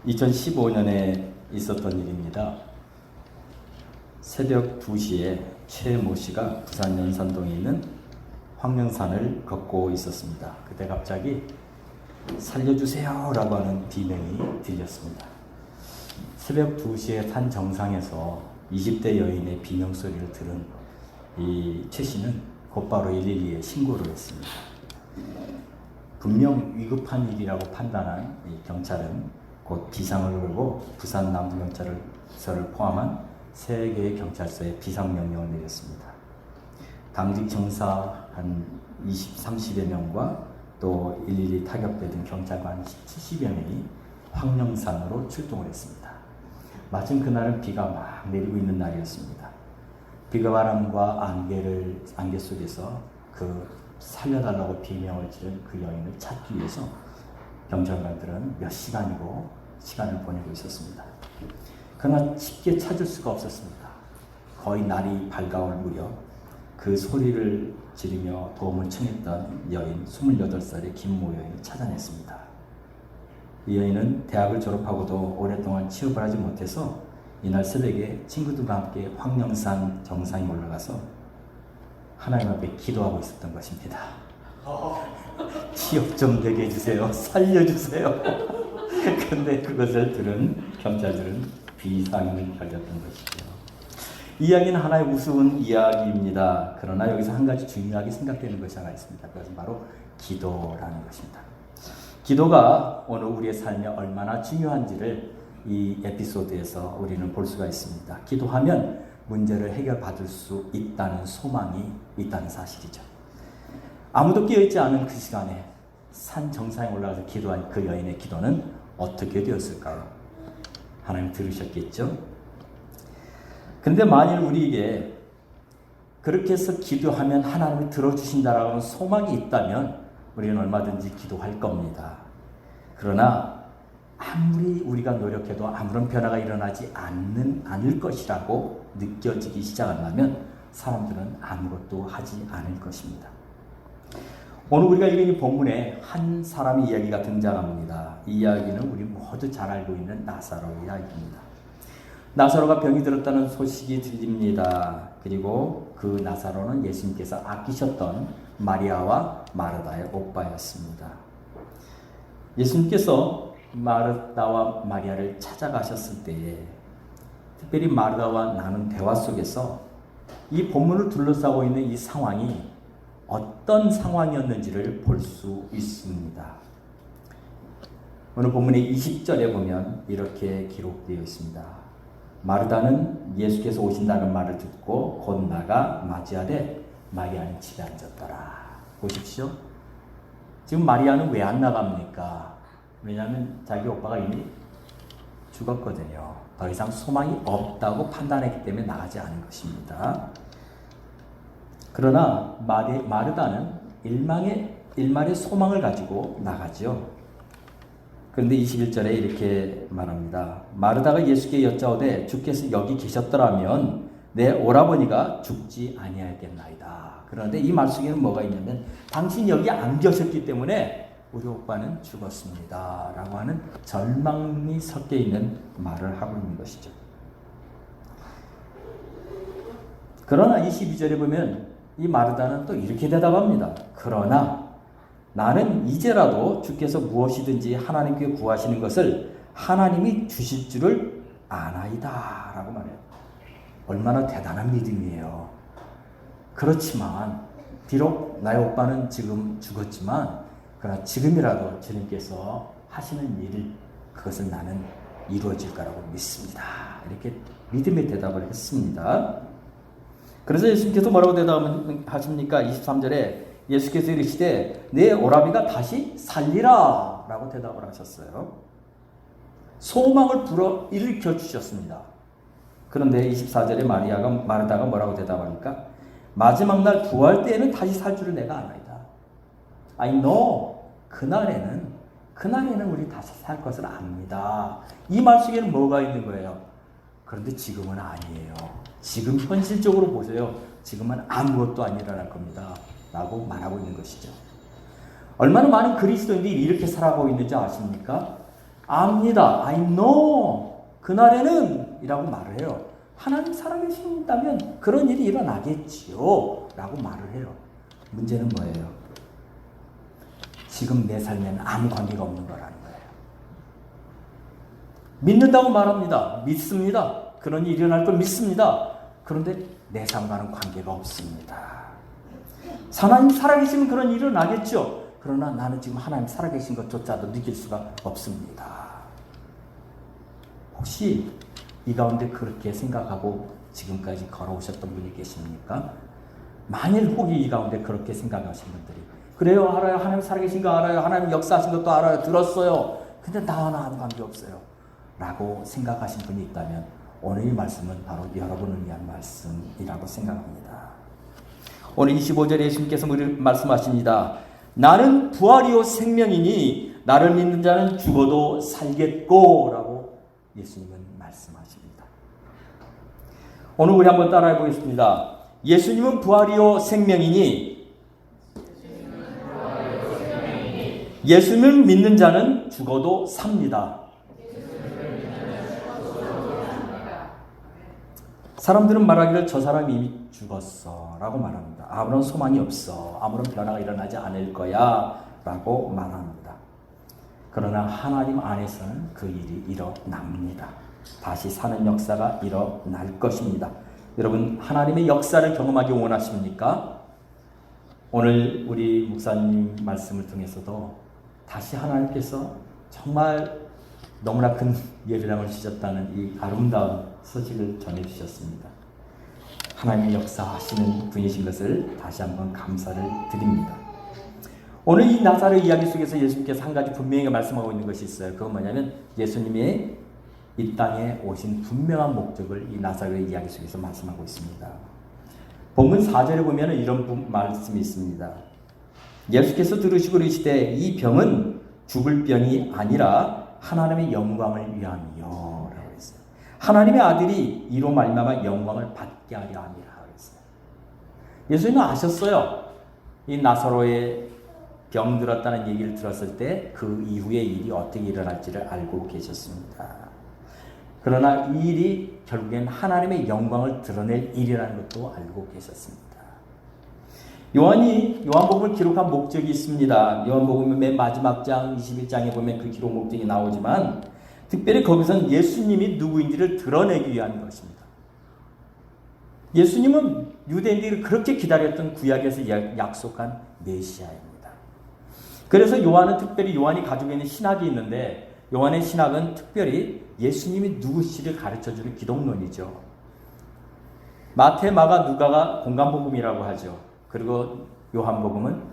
2015년에 있었던 일입니다. 새벽 2시에 최모 씨가 부산 연산동에 있는 황령산을 걷고 있었습니다. 그때 갑자기 살려주세요 라고 하는 비명이 들렸습니다. 새벽 2시에 산 정상에서 20대 여인의 비명소리를 들은 이 최 씨는 곧바로 112에 신고를 했습니다. 분명 위급한 일이라고 판단한 이 경찰은 곧 비상을 걸고 부산 남부경찰서를 포함한 3개의 경찰서에 비상명령을 내렸습니다. 당직 정사 한 30여 명과 또 112 타격대 등 경찰관 70여 명이 황령산으로 출동을 했습니다. 마침 그날은 비가 막 내리고 있는 날이었습니다. 비바람과 안개 속에서 그 살려달라고 비명을 지른 그 여인을 찾기 위해서 경찰관들은 몇 시간이고 시간을 보내고 있었습니다. 그러나 쉽게 찾을 수가 없었습니다. 거의 날이 밝아올 무렵 그 소리를 지르며 도움을 청했던 여인 28살의 김모 여인을 찾아냈습니다. 이 여인은 대학을 졸업하고도 오랫동안 취업을 하지 못해서 이날 새벽에 친구들과 함께 황령산 정상에 올라가서 하나님 앞에 기도하고 있었던 것입니다. 취업 좀 되게 해주세요. 살려주세요. 근데 그것을 들은 경찰들은 비상을 걸렸던 것이죠. 이야기는 하나의 우스운 이야기입니다. 그러나 여기서 한 가지 중요하게 생각되는 것이 하나 있습니다. 그것은 바로 기도라는 것입니다. 기도가 오늘 우리의 삶에 얼마나 중요한지를 이 에피소드에서 우리는 볼 수가 있습니다. 기도하면 문제를 해결받을 수 있다는 소망이 있다는 사실이죠. 아무도 깨어있지 않은 그 시간에 산 정상에 올라가서 기도한 그 여인의 기도는 어떻게 되었을까요? 하나님 들으셨겠죠? 근데 만일 우리에게 그렇게 해서 기도하면 하나님이 들어주신다라는 소망이 있다면 우리는 얼마든지 기도할 겁니다. 그러나 아무리 우리가 노력해도 아무런 변화가 일어나지 않을 것이라고 느껴지기 시작한다면 사람들은 아무것도 하지 않을 것입니다. 오늘 우리가 읽은 이 본문에 한 사람의 이야기가 등장합니다. 이 이야기는 우리 모두 잘 알고 있는 나사로의 이야기입니다. 나사로가 병이 들었다는 소식이 들립니다. 그리고 그 나사로는 예수님께서 아끼셨던 마리아와 마르다의 오빠였습니다. 예수님께서 마르다와 마리아를 찾아가셨을 때에 특별히 마르다와 나눈 대화 속에서 이 본문을 둘러싸고 있는 이 상황이 어떤 상황이었는지를 볼 수 있습니다. 오늘 본문의 20절에 보면 이렇게 기록되어 있습니다. 마르다는 예수께서 오신다는 말을 듣고 곧 나가 맞이하되 마리아는 집에 앉았더라. 보십시오. 지금 마리아는 왜 안 나갑니까? 왜냐하면 자기 오빠가 이미 죽었거든요. 더 이상 소망이 없다고 판단했기 때문에 나가지 않은 것입니다. 그러나 마르다는 일말의 소망을 가지고 나가죠. 그런데 21절에 이렇게 말합니다. 마르다가 예수께 여짜오되 주께서 여기 계셨더라면 내 오라버니가 죽지 아니하였겠나이다. 그런데 이 말 속에는 뭐가 있냐면 당신이 여기 안 계셨기 때문에 우리 오빠는 죽었습니다 라고 하는 절망이 섞여 있는 말을 하고 있는 것이죠. 그러나 22절에 보면 이 마르다는 또 이렇게 대답합니다. 그러나 나는 이제라도 주께서 무엇이든지 하나님께 구하시는 것을 하나님이 주실 줄을 아나이다 라고 말해요. 얼마나 대단한 믿음이에요. 그렇지만 비록 나의 오빠는 지금 죽었지만 그러나 지금이라도 주님께서 하시는 일을 그것을 나는 이루어질 거라고 믿습니다. 이렇게 믿음의 대답을 했습니다. 그래서 예수님께서 뭐라고 대답하십니까? 23절에 예수께서 이르시되 내 오라비가 다시 살리라 라고 대답을 하셨어요. 소망을 불어일으켜 주셨습니다. 그런데 24절에 마르다가 뭐라고 대답합니까? 마지막 날 부활 때에는 다시 살 줄을 내가 아나이다. I know. 그날에는 우리 다시 살 것을 압니다. 이 말 속에는 뭐가 있는 거예요? 그런데 지금은 아니에요. 지금 현실적으로 보세요. 지금은 아무것도 안 일어날 겁니다. 라고 말하고 있는 것이죠. 얼마나 많은 그리스도인들이 이렇게 살아가고 있는지 아십니까? 압니다. I know. 그날에는 이라고 말을 해요. 하나님 살아계신다면 그런 일이 일어나겠지요 라고 말을 해요. 문제는 뭐예요? 지금 내 삶에는 아무 관계가 없는 거라는 거예요. 믿는다고 말합니다. 믿습니다. 그런 일이 일어날 걸 믿습니다. 그런데 내 삶과는 관계가 없습니다. 하나님 살아계시면 그런 일이 일어나겠죠. 그러나 나는 지금 하나님 살아계신 것조차도 느낄 수가 없습니다. 혹시 이 가운데 그렇게 생각하고 지금까지 걸어오셨던 분이 계십니까? 만일 혹이 이 가운데 그렇게 생각하신 분들이 그래요, 알아요. 하나님 살아계신 거 알아요. 하나님 역사하신 것도 알아요. 들었어요. 근데 나와는 아무 관계없어요 라고 생각하신 분이 있다면 오늘 이 말씀은 바로 여러분을 위한 말씀이라고 생각합니다. 오늘 25절에 예수님께서 말씀하십니다. 나는 부활이요 생명이니 나를 믿는 자는 죽어도 살겠고 라고 예수님은 말씀하십니다. 오늘 우리 한번 따라해 보겠습니다. 예수님은 부활이요 생명이니 예수님을 믿는 자는 죽어도 삽니다. 사람들은 말하기를 저 사람이 이미 죽었어 라고 말합니다. 아무런 소망이 없어. 아무런 변화가 일어나지 않을 거야 라고 말합니다. 그러나 하나님 안에서는 그 일이 일어납니다. 다시 사는 역사가 일어날 것입니다. 여러분 하나님의 역사를 경험하기 원하십니까? 오늘 우리 목사님 말씀을 통해서도 다시 하나님께서 정말 너무나 큰 예배당을 주셨다는 이 아름다운 소식을 전해주셨습니다. 하나님의 역사하시는 분이신 것을 다시 한번 감사를 드립니다. 오늘 이 나사로 이야기 속에서 예수님께서 한 가지 분명히 말씀하고 있는 것이 있어요. 그건 뭐냐면 예수님의 이 땅에 오신 분명한 목적을 이 나사로의 이야기 속에서 말씀하고 있습니다. 본문 4절에 보면 이런 말씀이 있습니다. 예수께서 들으시고 이르시되 이 병은 죽을 병이 아니라 하나님의 영광을 위함이요 라고 했어요. 하나님의 아들이 이로 말미암아 영광을 받게 하려 함이라 그랬어요. 예수님은 아셨어요. 이 나사로의 병 들었다는 얘기를 들었을 때 그 이후의 일이 어떻게 일어날지를 알고 계셨습니다. 그러나 이 일이 결국엔 하나님의 영광을 드러낼 일이라는 것도 알고 계셨습니다. 요한이 요한복음을 기록한 목적이 있습니다. 요한복음 맨 마지막 장 21장에 보면 그 기록 목적이 나오지만 특별히 거기서는 예수님이 누구인지를 드러내기 위한 것입니다. 예수님은 유대인들이 그렇게 기다렸던 구약에서 약속한 메시아입니다. 그래서 요한은 특별히 요한이 가지고 있는 신학이 있는데 요한의 신학은 특별히 예수님이 누구시를 가르쳐주는 기독론이죠. 마태, 마가, 누가가 공간복음이라고 하죠. 그리고 요한복음은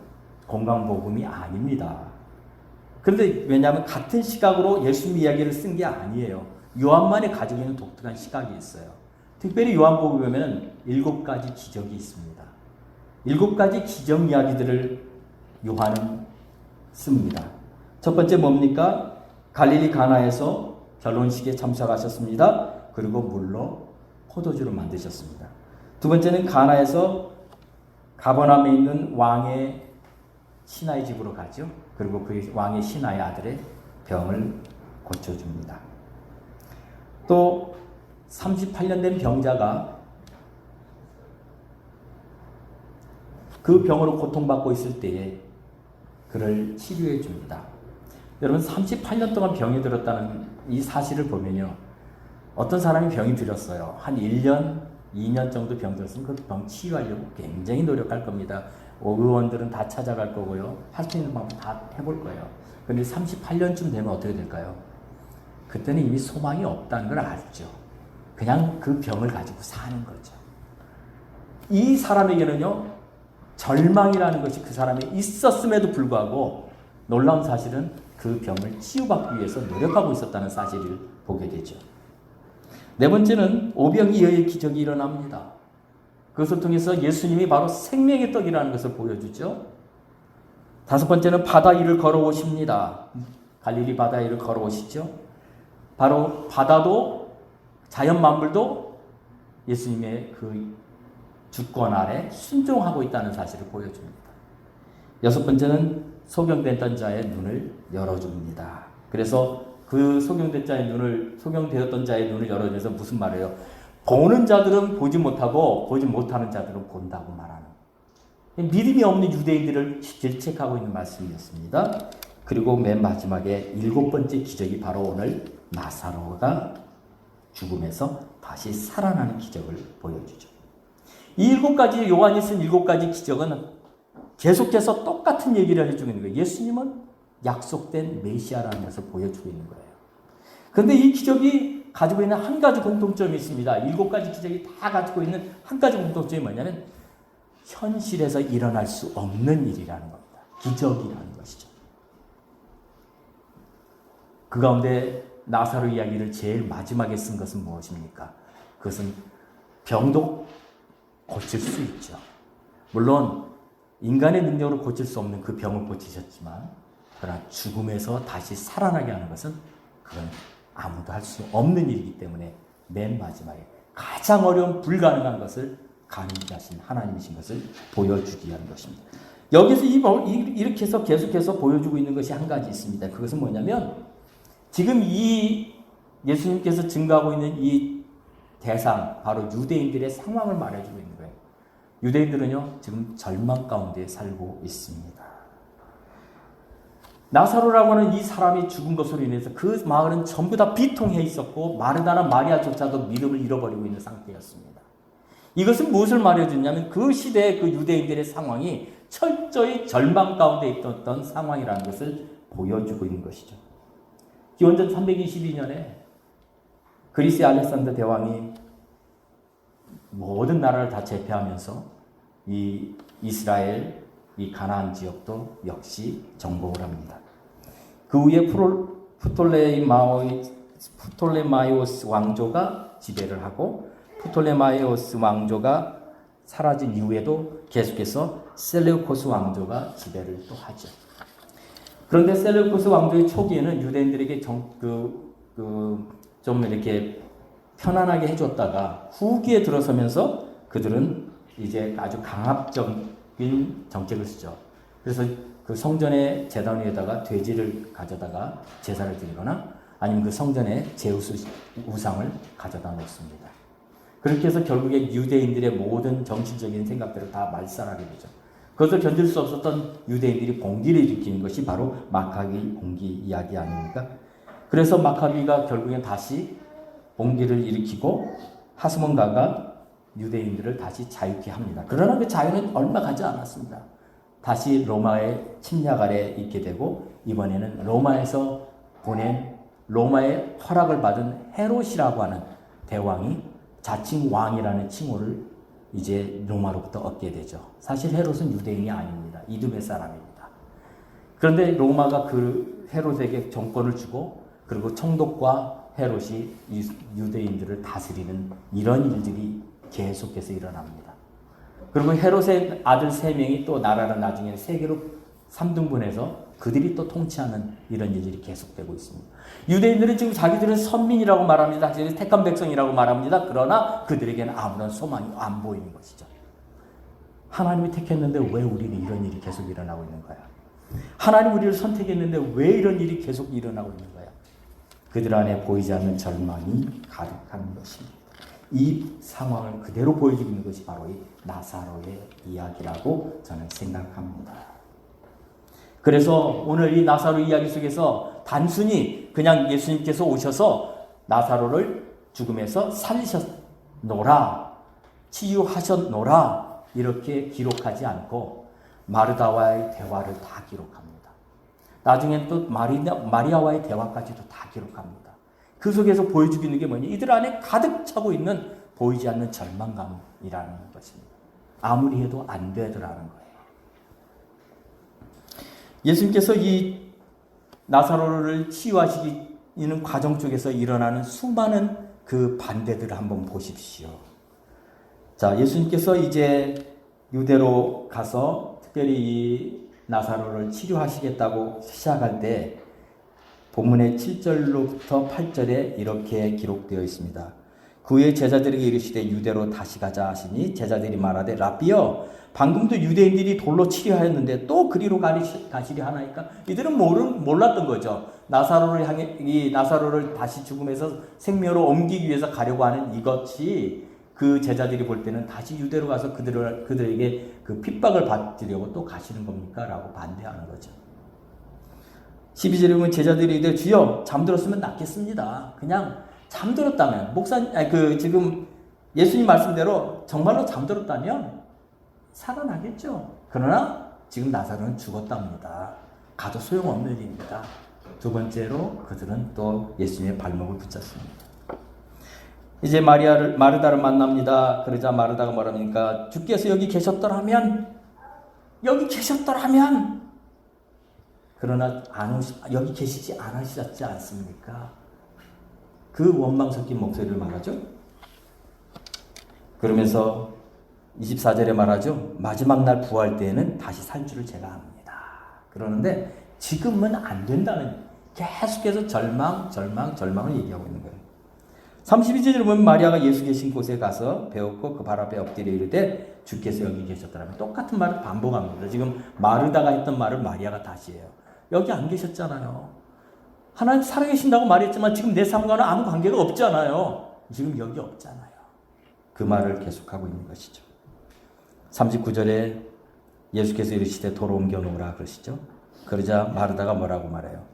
공간복음이 아닙니다. 그런데 왜냐하면 같은 시각으로 예수님 이야기를 쓴 게 아니에요. 요한만이 가지고 있는 독특한 시각이 있어요. 특별히 요한복음에 보면 7가지 기적이 있습니다. 7가지 기적 이야기들을 요한은 씁니다. 첫 번째 뭡니까? 갈릴리 가나에서 결혼식에 참석하셨습니다. 그리고 물로 포도주를 만드셨습니다. 두 번째는 가나에서 가버나움에 있는 왕의 신하의 집으로 가죠. 그리고 그 왕의 신하의 아들의 병을 고쳐줍니다. 또 38년 된 병자가 그 병으로 고통받고 있을 때에 그를 치료해 줍니다. 여러분 38년 동안 병이 들었다는 이 사실을 보면요. 어떤 사람이 병이 들었어요. 한 1년, 2년 정도 병 들었으면 그 병 치유하려고 굉장히 노력할 겁니다. 의원들은 다 찾아갈 거고요. 할 수 있는 방법 다 해볼 거예요. 그런데 38년쯤 되면 어떻게 될까요? 그때는 이미 소망이 없다는 걸 알죠. 그냥 그 병을 가지고 사는 거죠. 이 사람에게는요. 절망이라는 것이 그 사람에 있었음에도 불구하고 놀라운 사실은 그 병을 치유받기 위해서 노력하고 있었다는 사실을 보게 되죠. 네 번째는 오병이어의 기적이 일어납니다. 그것을 통해서 예수님이 바로 생명의 떡이라는 것을 보여주죠. 다섯 번째는 바다 위를 걸어오십니다. 갈릴리 바다 위를 걸어오시죠. 바로 바다도 자연 만물도 예수님의 그 주권 아래 순종하고 있다는 사실을 보여줍니다. 여섯 번째는 소경됐던 자의 눈을 열어줍니다. 그래서 그 소경되었던 자의 눈을 열어줘서 무슨 말이에요? 보는 자들은 보지 못하고 보지 못하는 자들은 본다고 말하는 믿음이 없는 유대인들을 질책하고 있는 말씀이었습니다. 그리고 맨 마지막에 7번째 기적이 바로 오늘 나사로가 죽음에서 다시 살아나는 기적을 보여주죠. 이 7가지 요한이 쓴 7가지 기적은 계속해서 똑같은 얘기를 해주고 있는 거예요. 예수님은 약속된 메시아라는 것을 보여주고 있는 거예요. 그런데 이 기적이 가지고 있는 한 가지 공통점이 있습니다. 7가지 기적이 다 가지고 있는 한 가지 공통점이 뭐냐면 현실에서 일어날 수 없는 일이라는 겁니다. 기적이라는 것이죠. 그 가운데 나사로 이야기를 제일 마지막에 쓴 것은 무엇입니까? 그것은 병도 고칠 수 있죠. 물론 인간의 능력으로 고칠 수 없는 그 병을 고치셨지만 그러나 죽음에서 다시 살아나게 하는 것은 그건 아무도 할 수 없는 일이기 때문에 맨 마지막에 가장 어려운 불가능한 것을 가능하신 하나님이신 것을 보여주기 위한 것입니다. 여기서 이렇게 해서 계속해서 보여주고 있는 것이 한 가지 있습니다. 그것은 뭐냐면 지금 이 예수님께서 증거하고 있는 이 대상, 바로 유대인들의 상황을 말해주고 있는 거예요. 유대인들은요, 지금 절망 가운데 살고 있습니다. 나사로라고 하는 이 사람이 죽은 것으로 인해서 그 마을은 전부 다 비통해 있었고 마르다나 마리아조차도 믿음을 잃어버리고 있는 상태였습니다. 이것은 무엇을 말해주냐면 그 시대의 그 유대인들의 상황이 철저히 절망 가운데 있었던 상황이라는 것을 보여주고 있는 것이죠. 기원전 322년에 그리스의 알렉산더 대왕이 모든 나라를 다 제패하면서 이 이스라엘, 이 가나안 지역도 역시 정복을 합니다. 그 후에 프톨레마이오스 왕조가 지배를 하고 프톨레마이오스 왕조가 사라진 이후에도 계속해서 셀레우코스 왕조가 지배를 또 하죠. 그런데 셀레우코스 왕조의 초기에는 유대인들에게 좀 이렇게 편안하게 해줬다가 후기에 들어서면서 그들은 이제 아주 강압적인 정책을 쓰죠. 그래서 그 성전의 제단 위에다가 돼지를 가져다가 제사를 드리거나 아니면 그 성전에 제우스 우상을 가져다 놓습니다. 그렇게 해서 결국에 유대인들의 모든 정치적인 생각들을 다 말살하게 되죠. 그것을 견딜 수 없었던 유대인들이 봉기를 일으키는 것이 바로 마카비 봉기 이야기 아닙니까? 그래서 마카비가 결국엔 다시 봉기를 일으키고 하스몬가가 유대인들을 다시 자유케 합니다. 그러나 그 자유는 얼마 가지 않았습니다. 다시 로마의 침략 아래 있게 되고 이번에는 로마에서 보낸 로마의 허락을 받은 헤롯이라고 하는 대왕이 자칭 왕이라는 칭호를 이제 로마로부터 얻게 되죠. 사실 헤롯은 유대인이 아닙니다. 이두메 사람입니다. 그런데 로마가 그 헤롯에게 정권을 주고 그리고 총독과 헤롯이 유대인들을 다스리는 이런 일들이 계속해서 일어납니다. 그리고 헤롯의 아들 3명이 또 나라를 나중에 3개로 3등분해서 그들이 또 통치하는 이런 일들이 계속되고 있습니다. 유대인들은 지금 자기들은 선민이라고 말합니다. 자기들은 택한 백성이라고 말합니다. 그러나 그들에게는 아무런 소망이 안 보이는 것이죠. 하나님이 택했는데 왜 우리는 이런 일이 계속 일어나고 있는 거야? 하나님 우리를 선택했는데 왜 이런 일이 계속 일어나고 있는 거야? 그들 안에 보이지 않는 절망이 가득한 것입니다. 이 상황을 그대로 보여주고 있는 것이 바로 이 나사로의 이야기라고 저는 생각합니다. 그래서 오늘 이 나사로 이야기 속에서 단순히 그냥 예수님께서 오셔서 나사로를 죽음에서 살리셨노라, 치유하셨노라 이렇게 기록하지 않고 마르다와의 대화를 다 기록합니다. 나중엔 또 마리아와의 대화까지도 다 기록합니다. 그 속에서 보여주고 있는 게 뭐냐? 이들 안에 가득 차고 있는 보이지 않는 절망감이라는 것입니다. 아무리 해도 안 되더라는 거예요. 예수님께서 이 나사로를 치유하시는 과정 쪽에서 일어나는 수많은 그 반대들을 한번 보십시오. 자, 예수님께서 이제 유대로 가서 특별히 이 나사로를 치료하시겠다고 시작할 때 본문의 7절로부터 8절에 이렇게 기록되어 있습니다. 그의 제자들에게 이르시되 유대로 다시 가자 하시니 제자들이 말하되 라비여 방금도 유대인들이 돌로 치려 하였는데 또 그리로 가시려 하나이까? 이들은 몰랐던 거죠. 나사로를 다시 죽음에서 생명으로 옮기기 위해서 가려고 하는 이것이 그 제자들이 볼 때는 다시 유대로 가서 그들에게 그 핍박을 받으려고 또 가시는 겁니까? 라고 반대하는 거죠. 12절에 보면 제자들이 이르되 주여 잠들었으면 낫겠습니다. 그냥 잠들었다면 지금 예수님 말씀대로 정말로 잠들었다면 살아나겠죠. 그러나 지금 나사로는 죽었답니다. 가도 소용없는 일입니다. 두 번째로 그들은 또 예수님의 발목을 붙잡습니다. 이제 마르다를 만납니다. 그러자 마르다가 뭐랍니까? 주께서 여기 계셨더라면 그러나 여기 계시지 않으셨지 않습니까? 그 원망 섞인 목소리를 말하죠. 그러면서 24절에 말하죠. 마지막 날 부활 때에는 다시 살 줄을 제가 압니다. 그러는데 지금은 안 된다는 계속해서 절망을 얘기하고 있는 거예요. 32절에 보면 마리아가 예수 계신 곳에 가서 배웠고 그 발 앞에 엎드려 이르되 주께서 여기 계셨더라면 똑같은 말을 반복합니다. 지금 마르다가 했던 말을 마리아가 다시 해요. 여기 안 계셨잖아요. 하나님 살아계신다고 말했지만 지금 내 삶과는 아무 관계가 없잖아요. 지금 여기 없잖아요. 그 말을 계속하고 있는 것이죠. 39절에 예수께서 이르시되 도로 옮겨 놓으라 그러시죠. 그러자 마르다가 뭐라고 말해요?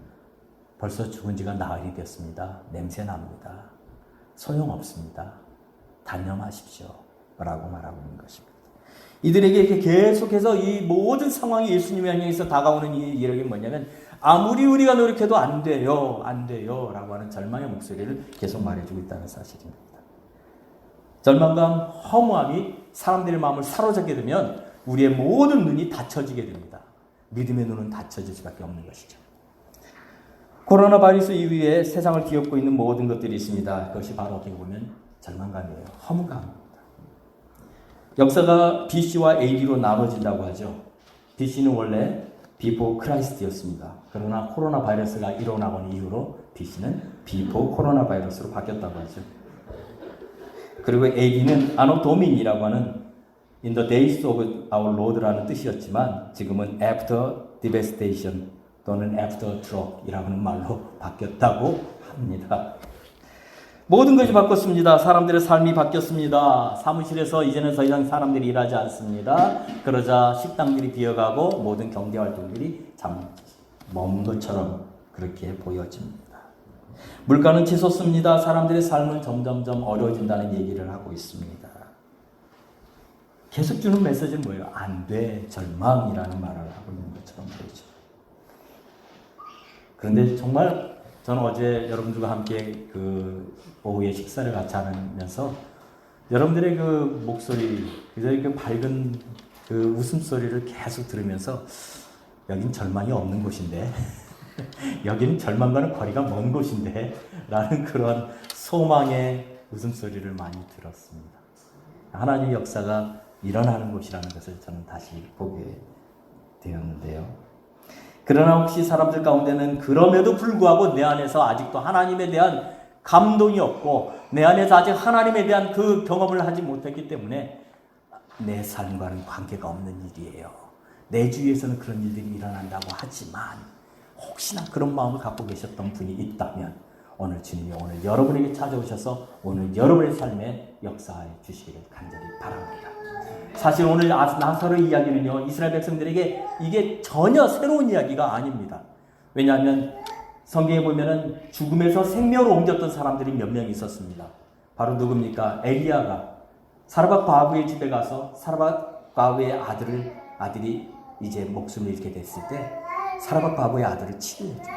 벌써 죽은 지가 나흘이 됐습니다. 냄새 납니다. 소용없습니다. 단념하십시오. 라고 말하고 있는 것입니다. 이들에게 계속해서 이 모든 상황이 예수님을 향해서 다가오는 이 이야기가 뭐냐면 아무리 우리가 노력해도 안 돼요 라고 하는 절망의 목소리를 계속 말해주고 있다는 사실입니다. 절망감, 허무함이 사람들의 마음을 사로잡게 되면 우리의 모든 눈이 닫혀지게 됩니다. 믿음의 눈은 닫혀질 수밖에 없는 것이죠. 코로나 바이러스 이후에 세상을 뒤엎고 있는 모든 것들이 있습니다. 그것이 바로 어떻게 보면 절망감이에요. 허무감입니다. 역사가 BC와 AD로 나눠진다고 하죠. BC는 원래 Before Christ였습니다. 그러나 코로나 바이러스가 일어나고 이후로 BC는 Before 코로나 바이러스로 바뀌었다고 하죠. 그리고 AD는 Anno Domini라고 하는 In the days of our Lord라는 뜻이었지만 지금은 After Devastation 또는 After Drought 이라는 말로 바뀌었다고 합니다. 모든 것이 바뀌었습니다. 사람들의 삶이 바뀌었습니다. 사무실에서 이제는 더 이상 사람들이 일하지 않습니다. 그러자 식당들이 비어가고 모든 경제활동들이 멈은 것처럼 그렇게 보여집니다. 물가는 치솟습니다. 사람들의 삶은 점점점 어려워진다는 얘기를 하고 있습니다. 계속 주는 메시지는 뭐예요? 안 돼, 절망이라는 말을 하고 있는 것처럼 보이죠. 그런데 정말 저는 어제 여러분들과 함께 그 오후에 식사를 같이 하면서 여러분들의 그 목소리, 그 밝은 그 웃음소리를 계속 들으면서 여긴 절망이 없는 곳인데 여기는 절망과는 거리가 먼 곳인데 라는 그런 소망의 웃음소리를 많이 들었습니다. 하나님의 역사가 일어나는 곳이라는 것을 저는 다시 보게 되었는데요. 그러나 혹시 사람들 가운데는 그럼에도 불구하고 내 안에서 아직도 하나님에 대한 감동이 없고 내 안에서 아직 하나님에 대한 그 경험을 하지 못했기 때문에 내 삶과는 관계가 없는 일이에요. 내 주위에서는 그런 일들이 일어난다고 하지만 혹시나 그런 마음을 갖고 계셨던 분이 있다면 오늘 주님이 오늘 여러분에게 찾아오셔서 오늘 여러분의 삶에 역사해 주시기를 간절히 바랍니다. 사실 오늘 나사로 이야기는요, 이스라엘 백성들에게 이게 전혀 새로운 이야기가 아닙니다. 왜냐하면 성경에 보면은 죽음에서 생명으로 옮겼던 사람들이 몇 명 있었습니다. 바로 누굽니까? 엘리야가 사르밧 과부의 집에 가서 사르밧 과부의 아들이 이제 목숨을 잃게 됐을 때 사르밧 과부의 아들을 치료해줍니다.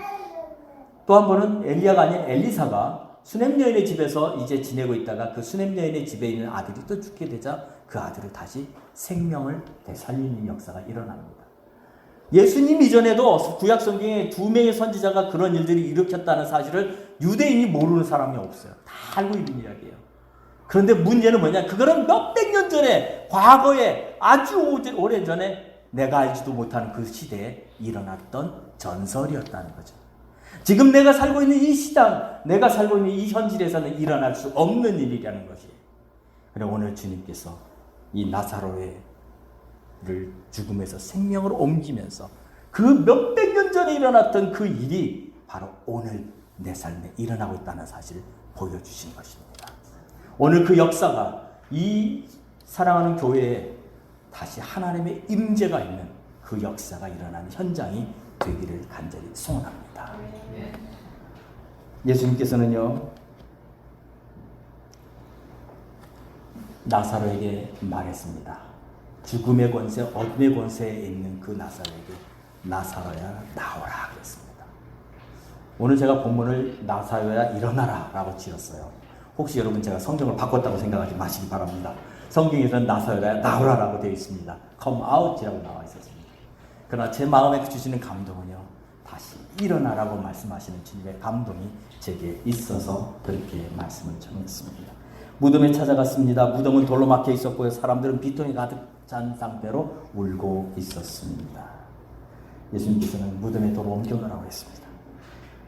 또 한 번은 엘리야가 아닌 엘리사가 수넴 여인의 집에서 이제 지내고 있다가 그 수넴 여인의 집에 있는 아들이 또 죽게 되자 그 아들을 다시 생명을 되살리는 역사가 일어납니다. 예수님 이전에도 구약 성경에 2명의 선지자가 그런 일들을 일으켰다는 사실을 유대인이 모르는 사람이 없어요. 다 알고 있는 이야기예요. 그런데 문제는 뭐냐? 그거는 몇백 년 전에, 과거에, 아주 오래 전에 내가 알지도 못하는 그 시대에 일어났던 전설이었다는 거죠. 지금 내가 살고 있는 이 시장, 내가 살고 있는 이 현실에서는 일어날 수 없는 일이라는 것이. 그런데 오늘 주님께서 이 나사로를 죽음에서 생명으로 옮기면서 그 몇백 년 전에 일어났던 그 일이 바로 오늘 내 삶에 일어나고 있다는 사실을 보여주신 것입니다. 오늘 그 역사가 이 사랑하는 교회에 다시 하나님의 임재가 있는 그 역사가 일어나는 현장이 되기를 간절히 소원합니다. 예수님께서는요, 나사로에게 말했습니다. 죽음의 권세, 어둠의 권세에 있는 그 나사로에게 나사로야 나오라 그랬습니다. 오늘 제가 본문을 나사로야 일어나라 라고 지었어요. 혹시 여러분 제가 성경을 바꿨다고 생각하지 마시기 바랍니다. 성경에서는 나사로야 나오라 라고 되어 있습니다. come out 이라고 나와 있었습니다. 그러나 제 마음에 주시는 감동은요, 다시 일어나라고 말씀하시는 주님의 감동이 제게 있어서 그렇게 말씀을 전했습니다. 무덤에 찾아갔습니다. 무덤은 돌로 막혀 있었고요. 사람들은 비통이 가득 찬 상태로 울고 있었습니다. 예수님께서는 무덤에 돌을 옮겨놓으라고 했습니다.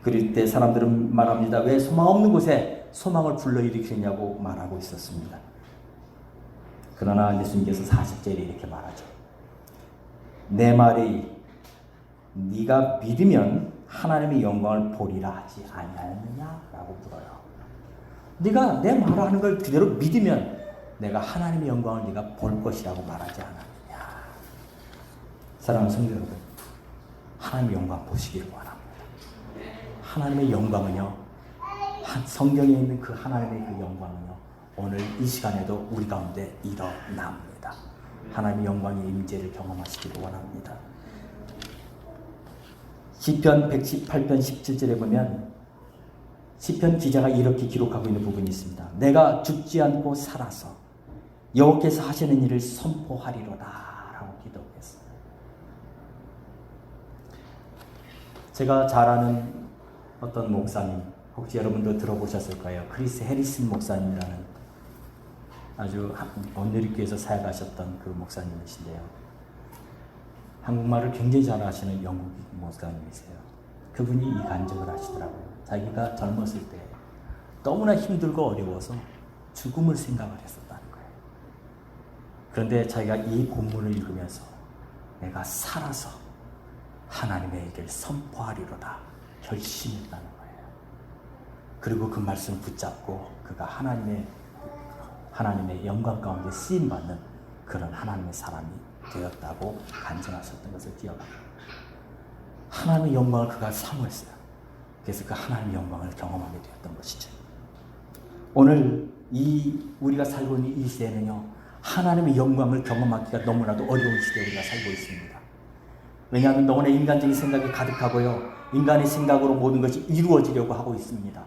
그럴 때 사람들은 말합니다. 왜 소망 없는 곳에 소망을 불러일으키냐고 말하고 있었습니다. 그러나 예수님께서 40절에 이렇게 말하죠. 내 말이 네가 믿으면 하나님의 영광을 보리라 하지 아니하였느냐? 라고 물어요. 네가 내 말하는 걸 그대로 믿으면 내가 하나님의 영광을 네가 볼 것이라고 말하지 않았느냐? 사랑하는 성도 여러분, 하나님의 영광 보시기를 원합니다. 하나님의 영광은요, 성경에 있는 그 하나님의 그 영광은요, 오늘 이 시간에도 우리 가운데 일어납니다. 하나님의 영광의 임재를 경험하시기를 원합니다. 시편 118편 17절에 보면 시편 기자가 이렇게 기록하고 있는 부분이 있습니다. 내가 죽지 않고 살아서 여호와께서 하시는 일을 선포하리로다 라고 기도했어요. 제가 잘 아는 어떤 목사님, 혹시 여러분도 들어보셨을 거예요. 크리스 해리슨 목사님이라는 아주 온누리교회에서 사역하셨던 그 목사님이신데요. 한국말을 굉장히 잘하시는 영국 목사님이세요. 그분이 이 간증을 하시더라고요. 자기가 젊었을 때 너무나 힘들고 어려워서 죽음을 생각을 했었다는 거예요. 그런데 자기가 이 본문을 읽으면서 내가 살아서 하나님의 일을 선포하리로다 결심했다는 거예요. 그리고 그 말씀 붙잡고 그가 하나님의 영광 가운데 쓰임받는 그런 하나님의 사람이 되었다고 간증하셨던 것을 기억합니다. 하나님의 영광을 그가 사모했어요. 그래서 그 하나님의 영광을 경험하게 되었던 것이죠. 오늘 우리가 살고 있는 이 시대는요, 하나님의 영광을 경험하기가 너무나도 어려운 시대에 우리가 살고 있습니다. 왜냐하면 너무나 인간적인 생각이 가득하고요, 인간의 생각으로 모든 것이 이루어지려고 하고 있습니다.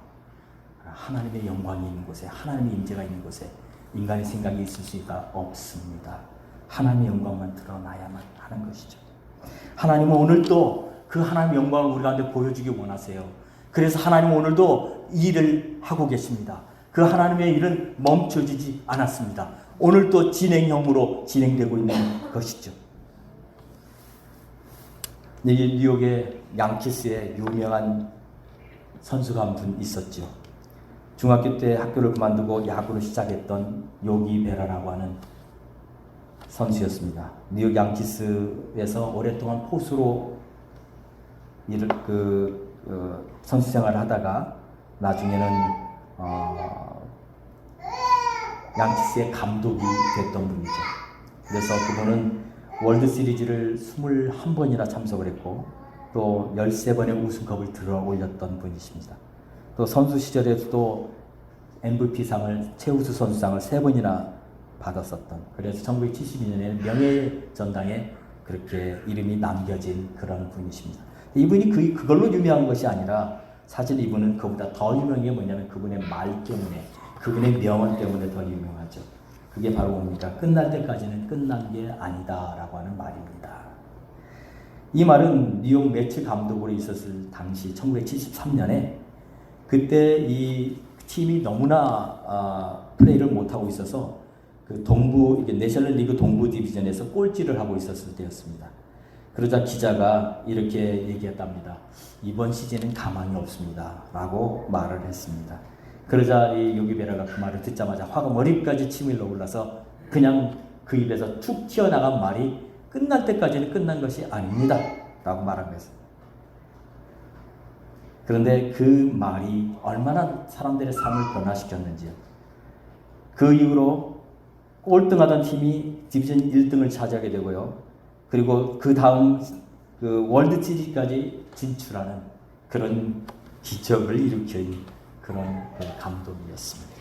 하나님의 영광이 있는 곳에, 하나님의 임재가 있는 곳에 인간의 생각이 있을 수가 없습니다. 하나님의 영광만 드러나야만 하는 것이죠. 하나님은 오늘도 그 하나님의 영광을 우리 가운데 보여주기 원하세요. 그래서 하나님은 오늘도 일을 하고 계십니다. 그 하나님의 일은 멈춰지지 않았습니다. 오늘도 진행형으로 진행되고 있는 것이죠. 여기 뉴욕에 양키스에 유명한 선수가 한 분 있었죠. 중학교 때 학교를 그만두고 야구를 시작했던 요기 베라라고 하는 선수였습니다. 뉴욕 양키스에서 오랫동안 포수로 선수 생활을 하다가 나중에는 양키스의 감독이 됐던 분이죠. 그래서 그분은 월드 시리즈를 21번이나 참석을 했고 또 13번의 우승컵을 들어 올렸던 분이십니다. 또 선수 시절에도 MVP상을, 최우수 선수상을 3번이나 받았었던, 그래서 1972년에는 명예전당에 그렇게 이름이 남겨진 그런 분이십니다. 이분이 그걸로 유명한 것이 아니라 사실 이분은 그보다 더 유명한 게 뭐냐면 그분의 말 때문에, 그분의 명언 때문에 더 유명하죠. 그게 바로 뭡니까? 끝날 때까지는 끝난 게 아니다 라고 하는 말입니다. 이 말은 뉴욕 매치 감독으로 있었을 당시 1973년에 그때 이 팀이 너무나 플레이를 못하고 있어서 그 내셔널리그 동부 디비전에서 꼴찌를 하고 있었을 때였습니다. 그러자 기자가 이렇게 얘기했답니다. 이번 시즌은 가망이 없습니다. 라고 말을 했습니다. 그러자 이 요기베라가 그 말을 듣자마자 화가 머리까지 치밀러 올라서 그냥 그 입에서 툭 튀어나간 말이 끝날 때까지는 끝난 것이 아닙니다. 라고 말한 것입니다. 그런데 그 말이 얼마나 사람들의 삶을 변화시켰는지요. 그 이후로 꼴등하던 팀이 디비전 1등을 차지하게 되고요. 그리고 그 다음 그 월드 시리즈까지 진출하는 그런 기적을 일으킨 그런 감독이었습니다.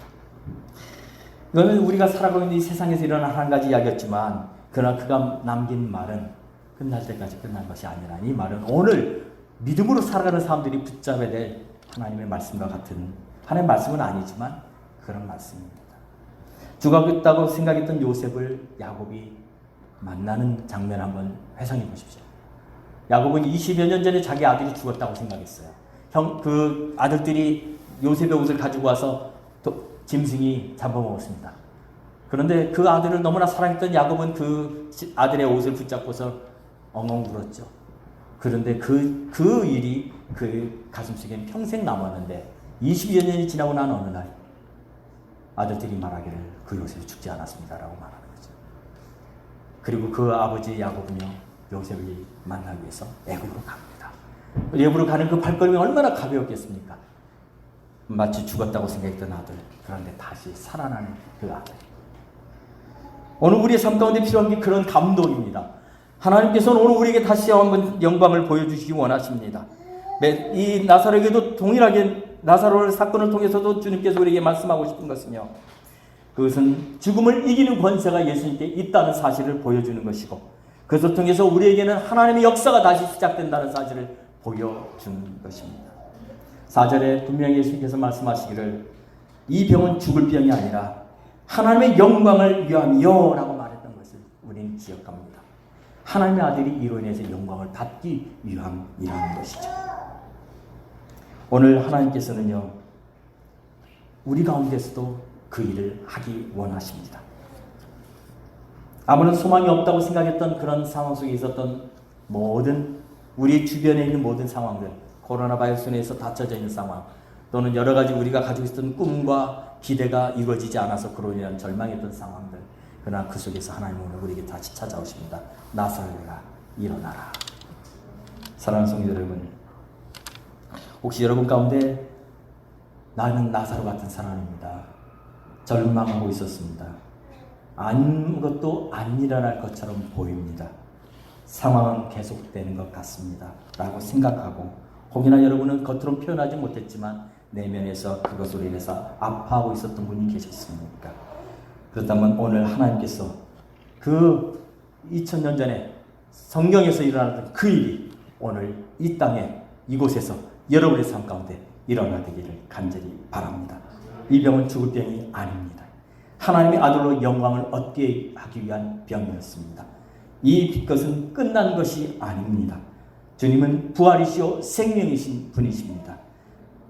이거는 우리가 살아가고 있는 이 세상에서 일어난 한 가지 이야기였지만, 그러나 그가 남긴 말은 끝날 때까지 끝난 것이 아니라, 이 말은 오늘 믿음으로 살아가는 사람들이 붙잡아야 될 하나님의 말씀과 같은, 하나님의 말씀은 아니지만 그런 말씀입니다. 죽었다고 생각했던 요셉을 야곱이 만나는 장면 한번 회상해 보십시오. 야곱은 20여 년 전에 자기 아들이 죽었다고 생각했어요. 그 아들들이 요셉의 옷을 가지고 와서 짐승이 잡아먹었습니다. 그런데 그 아들을 너무나 사랑했던 야곱은 그 아들의 옷을 붙잡고서 엉엉 울었죠. 그런데 그 일이 그 가슴속에 평생 남았는데 20여 년이 지나고 난 어느 날 아들들이 말하기를 그 요셉이 죽지 않았습니다라고 말하는 거죠. 그리고 그 아버지 야곱은요, 요셉을 만나기 위해서 애굽으로 갑니다. 애굽으로 가는 그 발걸음이 얼마나 가벼웠겠습니까? 마치 죽었다고 생각했던 아들, 그런데 다시 살아나는 그 아들. 오늘 우리의 삶 가운데 필요한 게 그런 감동입니다. 하나님께서는 오늘 우리에게 다시 한번 영광을 보여주시기 원하십니다. 이 나사로에게도 동일하게 나사로 사건을 통해서도 주님께서 우리에게 말씀하고 싶은 것은요, 그것은 죽음을 이기는 권세가 예수님께 있다는 사실을 보여주는 것이고, 그것을 통해서 우리에게는 하나님의 역사가 다시 시작된다는 사실을 보여주는 것입니다. 4절에 분명히 예수님께서 말씀하시기를 이 병은 죽을 병이 아니라 하나님의 영광을 위함이요 라고 말했던 것을 우리는 기억합니다. 하나님의 아들이 이로 인해서 영광을 받기 위함이라는 것이죠. 오늘 하나님께서는요, 우리 가운데서도 그 일을 하기 원하십니다. 아무런 소망이 없다고 생각했던 그런 상황 속에 있었던 모든 우리 주변에 있는 모든 상황들, 코로나 바이러스로 인해서 닫혀져 있는 상황, 또는 여러 가지 우리가 가지고 있었던 꿈과 기대가 이루어지지 않아서 그로 인한 절망했던 상황들, 그러나 그 속에서 하나님은 오늘 우리에게 다시 찾아오십니다. 나사로야 일어나라. 사랑하는 성도 여러분, 혹시 여러분 가운데 나는 나사로 같은 사람입니다, 절망하고 있었습니다, 아무것도 안 일어날 것처럼 보입니다, 상황은 계속되는 것 같습니다 라고 생각하고, 혹이나 여러분은 겉으로 표현하지 못했지만 내면에서 그것으로 인해서 아파하고 있었던 분이 계셨습니까? 그렇다면 오늘 하나님께서 그 2000년 전에 성경에서 일어났던 그 일이 오늘 이 땅에 이곳에서 여러분의 삶 가운데 일어나기를 간절히 바랍니다. 이 병은 죽을 병이 아닙니다. 하나님의 아들로 영광을 얻게 하기 위한 병이었습니다. 이 것은 끝난 것이 아닙니다. 주님은 부활이시오 생명이신 분이십니다.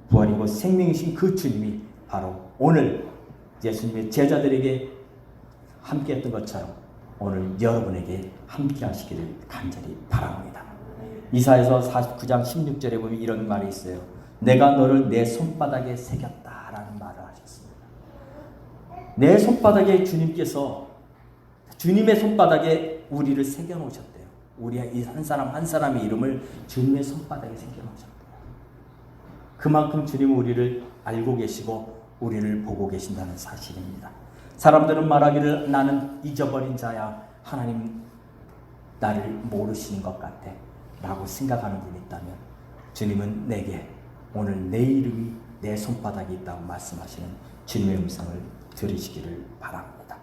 부활이고 생명이신 그 주님이 바로 오늘 예수님의 제자들에게 함께 했던 것처럼 오늘 여러분에게 함께 하시기를 간절히 바랍니다. 이사야서 49장 16절에 보면 이런 말이 있어요. 내가 너를 내 손바닥에 새겼다라는 말을 하셨습니다. 내 손바닥에 주님께서, 주님의 손바닥에 우리를 새겨 놓으셨대요. 우리 한 사람 한 사람의 이름을 주님의 손바닥에 새겨 놓으셨대요. 그만큼 주님은 우리를 알고 계시고 우리를 보고 계신다는 사실입니다. 사람들은 말하기를 나는 잊어버린 자야, 하나님 나를 모르시는 것 같아 라고 생각하는 분이 있다면, 주님은 내게 오늘 내 이름이 내 손바닥에 있다고 말씀하시는 주님의 음성을 들으시기를 바랍니다.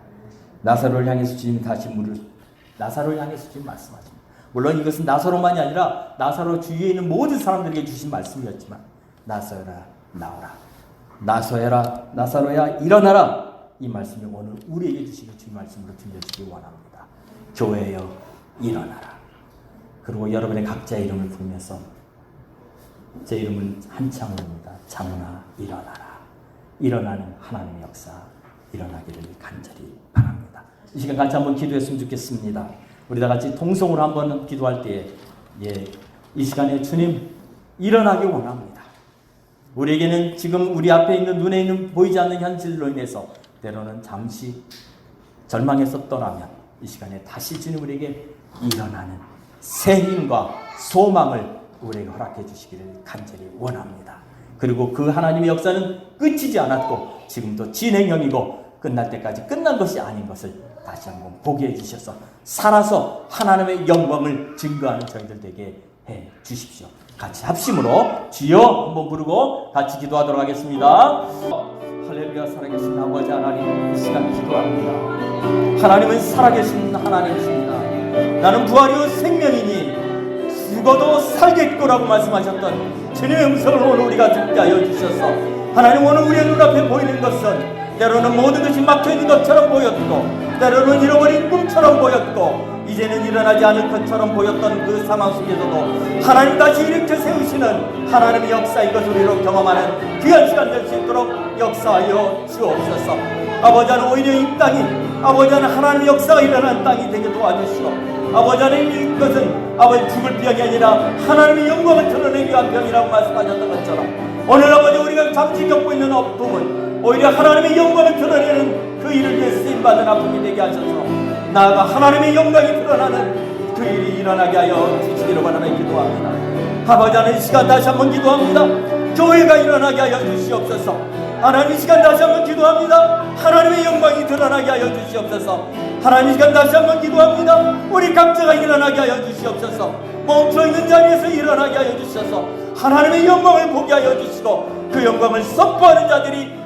나사로를 향해서 주님이 다시 나사로를 향해서 주님 말씀하십니다. 물론 이것은 나사로만이 아니라 나사로 주위에 있는 모든 사람들에게 주신 말씀이었지만, 나사로야 나오라, 나사로야 일어나라, 이 말씀이 오늘 우리에게 주시는 주의 말씀으로 들려주기 원합니다. 교회여 일어나라. 그리고 여러분의 각자의 이름을 부르면서, 제 이름은 한창호입니다. 창훈아 일어나라. 일어나는 하나님의 역사 일어나기를 간절히 바랍니다. 이 시간 같이 한번 기도했으면 좋겠습니다. 우리 다 같이 통성으로 한번 기도할 때에 이 시간에 주님 일어나기 원합니다. 우리에게는 지금 우리 앞에 있는 눈에 있는 보이지 않는 현실로 인해서 때로는 잠시 절망해서 떠나면 이 시간에 다시 주님 우리에게 일어나는 새 힘과 소망을 우리에게 허락해 주시기를 간절히 원합니다. 그리고 그 하나님의 역사는 끝이지 않았고 지금도 진행형이고 끝날 때까지 끝난 것이 아닌 것을 다시 한번 보게 해주셔서 살아서 하나님의 영광을 증거하는 저희들 되게 해주십시오. 같이 합심으로 주여 한번 부르고 같이 기도하도록 하겠습니다. 할렐루야. 살아계신 아버지 하나님, 이 시간 기도합니다. 하나님은 살아계신 하나님이십니다. 나는 부활이요 생명이니 죽어도 살겠고라고 말씀하셨던 주님의 음성을 오늘 우리가 듣게 하여 주셔서 하나님 오늘 우리의 눈앞에 보이는 것은 때로는 모든 것이 막혀있는 것처럼 보였고 때로는 잃어버린 꿈처럼 보였고 이제는 일어나지 않을 것처럼 보였던 그 상황 속에서도 하나님 다시 일으켜 세우시는 하나님의 역사, 이것을 우리로 경험하는 귀한 시간 될 수 있도록 역사하여 주옵소서. 아버지 하나님, 오히려 이 땅이 아버지 하나님 하나님의 역사가 일어나는 땅이 되게 도와주시고 아버지 하나님 이것은 아버지 죽을 병이 아니라 하나님의 영광을 드러내기 위한 병이라고 말씀하셨던 것처럼 오늘 아버지 우리가 잠시 겪고 있는 아픔은 오히려 하나님의 영광을 드러내는 그 일을 위해 쓰임받은 아픔이 되게 하셔서 나아가 하나님의 영광이 드러나는 그 일이 일어나게 하여 주시기를 바라며 기도합니다. 아버지 하나님 이 시간 다시 한번 기도합니다. 교회가 일어나게 하여 주시옵소서. 하나님 이 시간 다시 한번 기도합니다. 하나님의 영광이 드러나게 하여 주시옵소서. 하나님 이 시간 다시 한번 기도합니다. 우리 각자가 일어나게 하여 주시옵소서. 멈춰있는 자리에서 일어나게 하여 주셔서 하나님의 영광을 보게 하여 주시고 그 영광을 선포하는 자들이